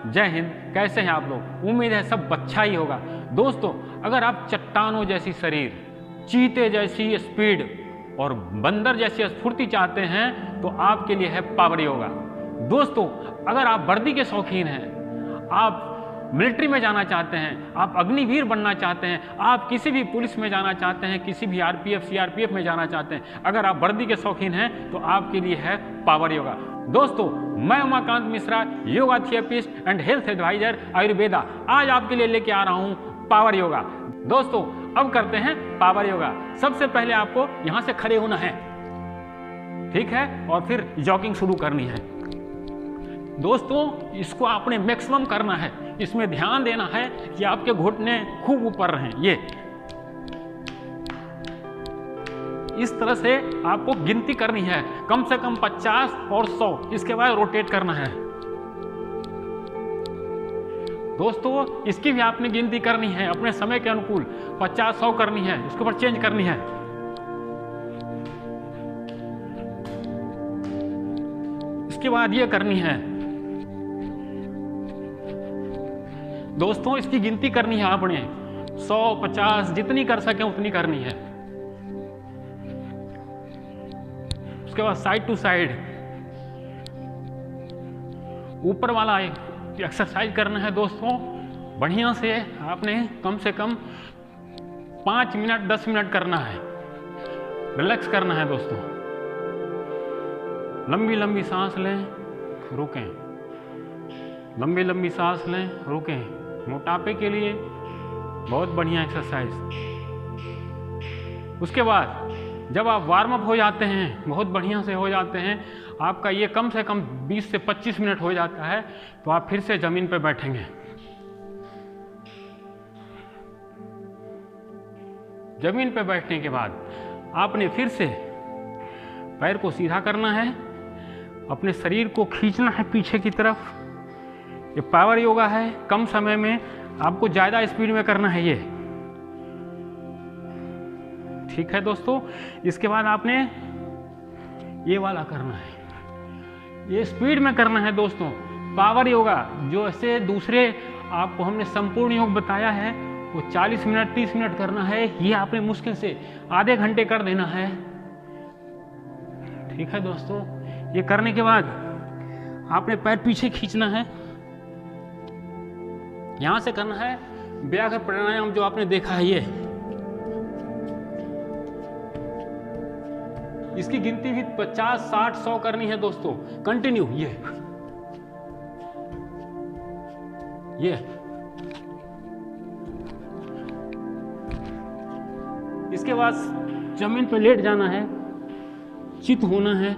जय हिंद। कैसे हैं आप लोग? उम्मीद है सब अच्छा ही होगा। दोस्तों, अगर आप चट्टानों जैसी शरीर, चीते जैसी स्पीड और बंदर जैसी स्फूर्ति चाहते हैं तो आपके लिए है पावर योगा। दोस्तों, अगर आप वर्दी के शौकीन हैं, आप मिलिट्री में जाना चाहते हैं, आप अग्निवीर बनना चाहते हैं, आप किसी भी पुलिस में जाना चाहते हैं, किसी भी आरपीएफ सीआरपीएफ में जाना चाहते हैं, अगर आप वर्दी के शौकीन हैं तो आपके लिए है पावर योगा। दोस्तों, मैं Umakant Mishra, yoga therapist and health advisor Ayurveda, आज आपके लिए लेके आ रहा हूं पावर योगा। दोस्तों, अब करते हैं पावर योगा। सबसे पहले आपको यहां से खड़े होना है, ठीक है, और फिर जॉगिंग शुरू करनी है। दोस्तों, इसको आपने मैक्सिमम करना है, इसमें ध्यान देना है कि आपके घुटने खूब ऊपर रहें। ये इस तरह से आपको गिनती करनी है, कम से कम 50 और 100, इसके बाद रोटेट करना है। दोस्तों, इसकी भी आपने गिनती करनी है अपने समय के अनुकूल, 50-100 करनी है, इसके ऊपर चेंज करनी है। इसके बाद ये करनी है। दोस्तों, इसकी गिनती करनी है आपने 100, 50, जितनी कर सके उतनी करनी है। उसके बाद साइड टू साइड ऊपर वाला एक्सरसाइज करना है। दोस्तों, बढ़िया से आपने कम से कम 5 मिनट 10 मिनट करना है, रिलैक्स करना है। दोस्तों, लंबी लंबी सांस लें, रुकें, लंबी लंबी सांस लें, रुकें। मोटापे के लिए बहुत बढ़िया एक्सरसाइज। उसके बाद जब आप वार्म अप हो जाते हैं, बहुत बढ़िया से हो जाते हैं, आपका ये कम से कम 20 से 25 मिनट हो जाता है, तो आप फिर से जमीन पर बैठेंगे। जमीन पर बैठने के बाद आपने फिर से पैर को सीधा करना है, अपने शरीर को खींचना है पीछे की तरफ। ये पावर योगा है, कम समय में आपको ज़्यादा स्पीड में करना है ये, ठीक है दोस्तों। इसके बाद आपने ये वाला करना है, ये स्पीड में करना है। दोस्तों, पावर योगा जो ऐसे दूसरे आपको हमने संपूर्ण योग बताया है वो 40 मिनट 30 मिनट करना है, ये आपने मुश्किल से आधे घंटे कर देना है, ठीक है दोस्तों। ये करने के बाद आपने पैर पीछे खींचना है, यहां से करना है व्याघ्र प्राणायाम जो आपने देखा है ये। इसकी गिनती भी 50, 60, 100 करनी है दोस्तों, कंटिन्यू। ये इसके बाद जमीन पे लेट जाना है, चित होना है।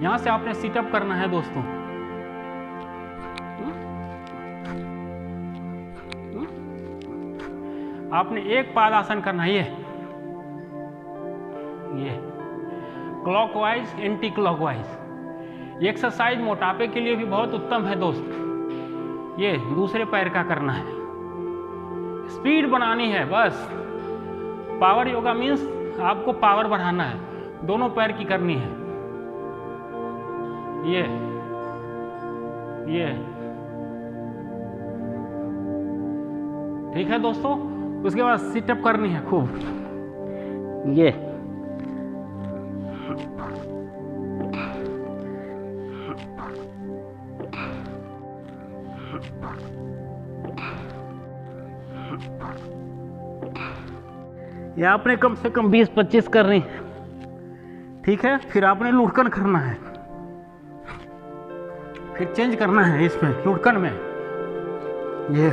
यहां से आपने सिटअप करना है दोस्तों। आपने एक पादासन करना है, ये क्लॉकवाइज एंटी क्लॉकवाइज। ये एक्सरसाइज मोटापे के लिए भी बहुत उत्तम है दोस्त। ये दूसरे पैर का करना है, स्पीड बनानी है बस। पावर योगा मीन्स आपको पावर बढ़ाना है, दोनों पैर की करनी है। ये ठीक है दोस्तों। उसके बाद सिटअप करनी है खूब, ये आपने कम से कम 20-25 करनी है, ठीक है। फिर आपने लुढ़कन करना है, फिर चेंज करना है इसमें लुढ़कन में। ये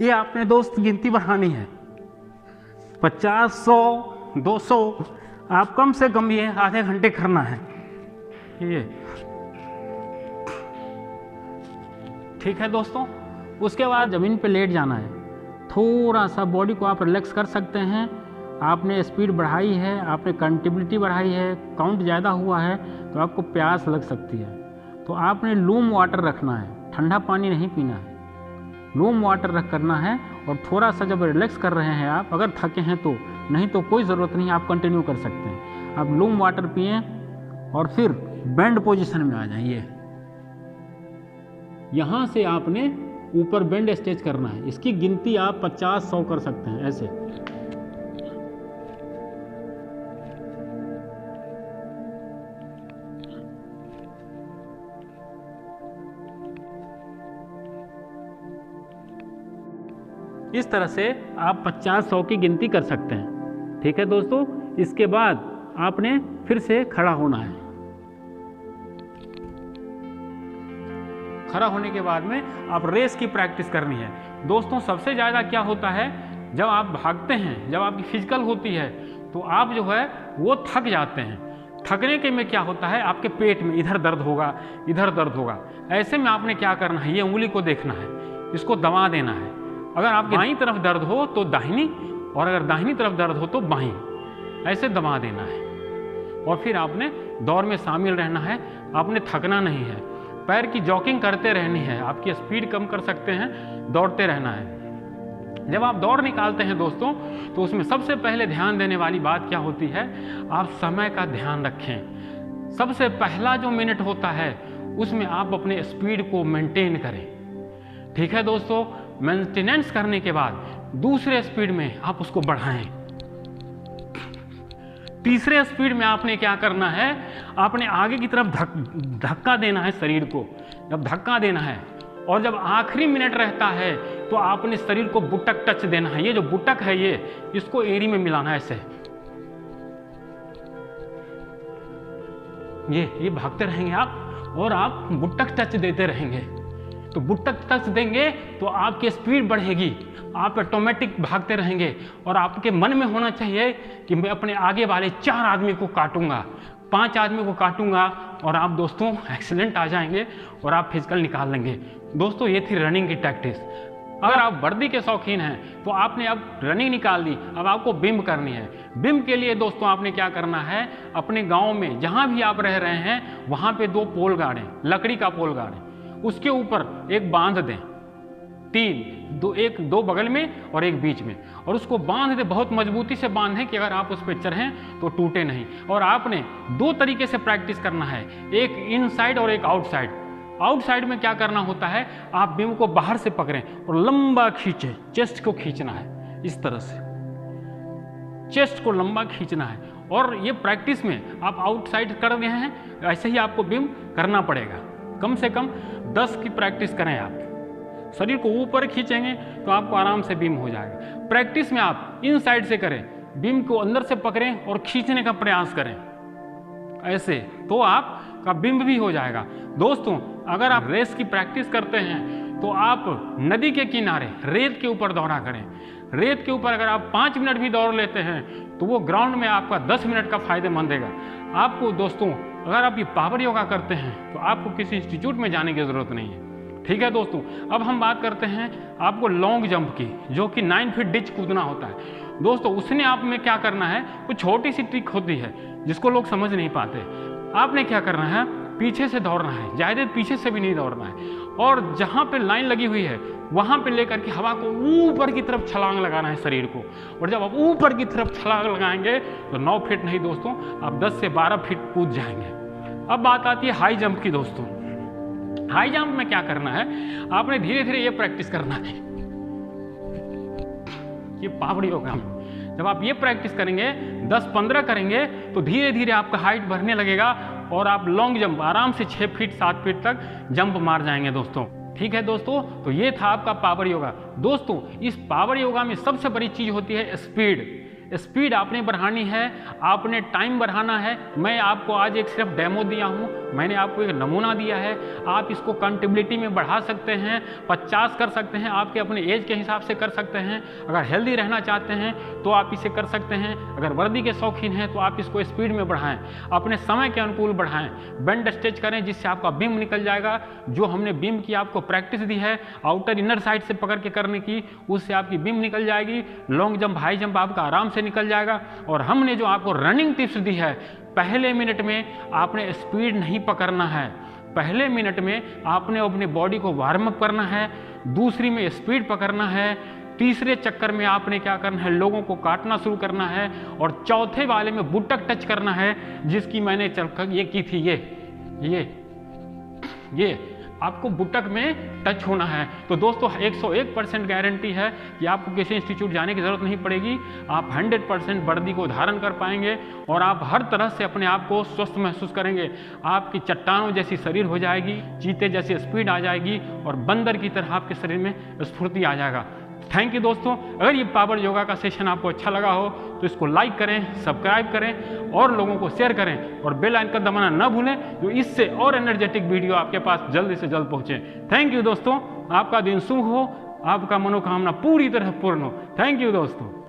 ये आपने दोस्त गिनती बढ़ानी है, 50, 100, 200, आप कम से कम ये आधे घंटे करना है ये, ठीक है दोस्तों। उसके बाद जमीन पे लेट जाना है, थोड़ा सा बॉडी को आप रिलैक्स कर सकते हैं, आपने स्पीड बढ़ाई है, आपने कंटिबिलिटी बढ़ाई है, काउंट ज़्यादा हुआ है, तो आपको प्यास लग सकती है। तो आपने लूम वाटर रखना है, ठंडा पानी नहीं पीना है, लूम वाटर रख करना है। और थोड़ा सा जब रिलैक्स कर रहे हैं आप, अगर थके हैं तो, नहीं तो कोई ज़रूरत नहीं, आप कंटिन्यू कर सकते हैं। आप लूम वाटर पिए और फिर बेंड पोजीशन में आ जाइए। यहाँ से आपने ऊपर बेंड स्टेज करना है। इसकी गिनती आप 50-100 कर सकते हैं ऐसे। इस तरह से आप 50-100 की गिनती कर सकते हैं। ठीक है दोस्तों, इसके बाद आपने फिर से खड़ा होना है। खड़ा होने के बाद में आप रेस की प्रैक्टिस करनी है। दोस्तों सबसे ज़्यादा क्या होता है, जब आप भागते हैं, जब आपकी फिजिकल होती है, तो आप जो है वो थक जाते हैं। थकने के में क्या होता है, आपके पेट में इधर दर्द होगा, इधर दर्द होगा। ऐसे में आपने क्या करना है, ये उंगली को देखना है, इसको दबा देना है। अगर आपकी बाईं तरफ दर्द हो तो दाहिनी, और अगर दाहिनी तरफ दर्द हो तो बाईं, ऐसे दबा देना है। और फिर आपने दौड़ में शामिल रहना है, आपने थकना नहीं है, पैर की जॉगिंग करते रहनी है। आपकी स्पीड कम कर सकते हैं, दौड़ते रहना है। जब आप दौड़ निकालते हैं दोस्तों, तो उसमें सबसे पहले ध्यान देने वाली बात क्या होती है, आप समय का ध्यान रखें। सबसे पहला जो मिनट होता है उसमें आप अपने स्पीड को मेंटेन करें। ठीक है दोस्तों, मेंटेनेंस करने के बाद दूसरे स्पीड में आप उसको बढ़ाएं। तीसरे स्पीड में आपने क्या करना है, आपने आगे की तरफ धक्का देना है शरीर को। जब धक्का देना है और जब आखिरी मिनट रहता है तो आपने शरीर को बुटक टच देना है। ये जो बुटक है, ये इसको एड़ी में मिलाना है ऐसे। ये भागते रहेंगे आप और आप बुटक टच देते रहेंगे। तो बुटक टच देंगे तो आपकी स्पीड बढ़ेगी, आप ऑटोमेटिक भागते रहेंगे। और आपके मन में होना चाहिए कि मैं अपने आगे वाले 4 आदमी को काटूंगा, 5 आदमी को काटूंगा, और आप दोस्तों एक्सीलेंट आ जाएंगे और आप फिजिकल निकाल लेंगे। दोस्तों ये थी रनिंग की प्रैक्टिस। अगर आप वर्दी के शौकीन हैं तो आपने अब रनिंग निकाल दी, अब आपको बिम्ब करनी है। बिम्ब के लिए दोस्तों आपने क्या करना है, अपने गांव में जहां भी आप रह रहे हैं वहां पे 2 पोल गाड़ें, लकड़ी का पोल गाड़ें, उसके ऊपर एक बांध दें, 2 बगल में और एक बीच में, और उसको बांध दें, बहुत मजबूती से बांधें कि अगर आप उस पर चढ़ें तो टूटे नहीं। और आपने 2 तरीके से प्रैक्टिस करना है, एक इनसाइड और एक आउटसाइड। आउटसाइड में क्या करना होता है, आप बिम्ब को बाहर से पकड़ें और लंबा खींचें, चेस्ट को खींचना है इस तरह से, चेस्ट को लंबा खींचना है। और ये प्रैक्टिस में आप आउटसाइड कर रहे हैं, ऐसे ही आपको बिम्ब करना पड़ेगा। कम से कम 10 की प्रैक्टिस करें। आप शरीर को ऊपर खींचेंगे तो आपको आराम से बिम्ब हो जाएगा। प्रैक्टिस में आप इनसाइड से करें, बिम्ब को अंदर से पकड़ें और खींचने का प्रयास करें ऐसे, तो आपका बिम्ब भी हो जाएगा। दोस्तों अगर आप रेस की प्रैक्टिस करते हैं तो आप नदी के किनारे रेत के ऊपर दौड़ा करें। रेत के ऊपर अगर आप 5 मिनट भी दौड़ लेते हैं तो वो ग्राउंड में आपका 10 मिनट का फायदेमंद देगा आपको। दोस्तों अगर आप ये पावर योगा करते हैं तो आपको किसी इंस्टीट्यूट में जाने की ज़रूरत नहीं है। ठीक है दोस्तों, अब हम बात करते हैं आपको लॉन्ग जंप की, जो कि 9 फीट डिच कूदना होता है। दोस्तों उसने आप में क्या करना है, कुछ छोटी सी ट्रिक होती है जिसको लोग समझ नहीं पाते। आपने क्या करना है, पीछे से दौड़ना है, ज़्यादा पीछे से भी नहीं दौड़ना है, और जहाँ पे लाइन लगी हुई है वहाँ पे लेकर के हवा को ऊपर की तरफ छलांग लगाना है शरीर को। और जब आप ऊपर की तरफ छलांग लगाएंगे तो 9 फीट नहीं दोस्तों, आप 10 से 12 फीट कूद जाएंगे। अब बात आती है हाई जंप की। दोस्तों हाई जंप में क्या करना है, आपने धीरे धीरे ये प्रैक्टिस करना है, ये पावर योगा में जब आप ये प्रैक्टिस करेंगे, 10-15 करेंगे तो धीरे धीरे आपका हाइट बढ़ने लगेगा और आप लॉन्ग जंप आराम से 6 फीट 7 फीट तक जंप मार जाएंगे दोस्तों। ठीक है दोस्तों, तो ये था आपका पावर योगा। दोस्तों इस पावर योगा में सबसे बड़ी चीज होती है स्पीड। स्पीड आपने बढ़ानी है, आपने टाइम बढ़ाना है। मैं आपको आज एक सिर्फ डेमो दिया हूँ, मैंने आपको एक नमूना दिया है। आप इसको कंटिबिलिटी में बढ़ा सकते हैं, 50 कर सकते हैं, आपके अपने एज के हिसाब से कर सकते हैं। अगर हेल्दी रहना चाहते हैं तो आप इसे कर सकते हैं। अगर वर्दी के शौकीन हैं तो आप इसको स्पीड में बढ़ाएं, अपने समय के अनुकूल बढ़ाएं। बेंड स्ट्रेच करें जिससे आपका बिम्ब निकल जाएगा। जो हमने बिम्ब की आपको प्रैक्टिस दी है आउटर इनर साइड से पकड़ के करने की, उससे आपकी बिम्ब निकल जाएगी। लॉन्ग जंप हाई जंप आपका आराम से से निकल जाएगा। और हमने जो आपको रनिंग टिप्स दी है, पहले मिनट में आपने स्पीड नहीं पकड़ना है, पहले मिनट में आपने अपने बॉडी को वार्म अप करना है, दूसरी में स्पीड पकड़ना है, तीसरे चक्कर में आपने क्या करना है, लोगों को काटना शुरू करना है, और चौथे वाले में बुटक टच करना है, जिसकी मैंने ये की थी, ये आपको बुटक में टच होना है। तो दोस्तों 101% गारंटी है कि आपको किसी इंस्टीट्यूट जाने की ज़रूरत नहीं पड़ेगी, आप 100% वर्दी को धारण कर पाएंगे और आप हर तरह से अपने आप को स्वस्थ महसूस करेंगे। आपकी चट्टानों जैसी शरीर हो जाएगी, चीते जैसी स्पीड आ जाएगी और बंदर की तरह आपके शरीर में स्फूर्ति आ जाएगा। थैंक यू दोस्तों। अगर ये पावर योगा का सेशन आपको अच्छा लगा हो तो इसको लाइक करें, सब्सक्राइब करें और लोगों को शेयर करें और बेल आइकन दबाना ना भूलें, जो इससे और एनर्जेटिक वीडियो आपके पास जल्दी से जल्द पहुंचे। थैंक यू दोस्तों। आपका दिन शुभ हो, आपका मनोकामना पूरी तरह पूर्ण हो। थैंक यू दोस्तों।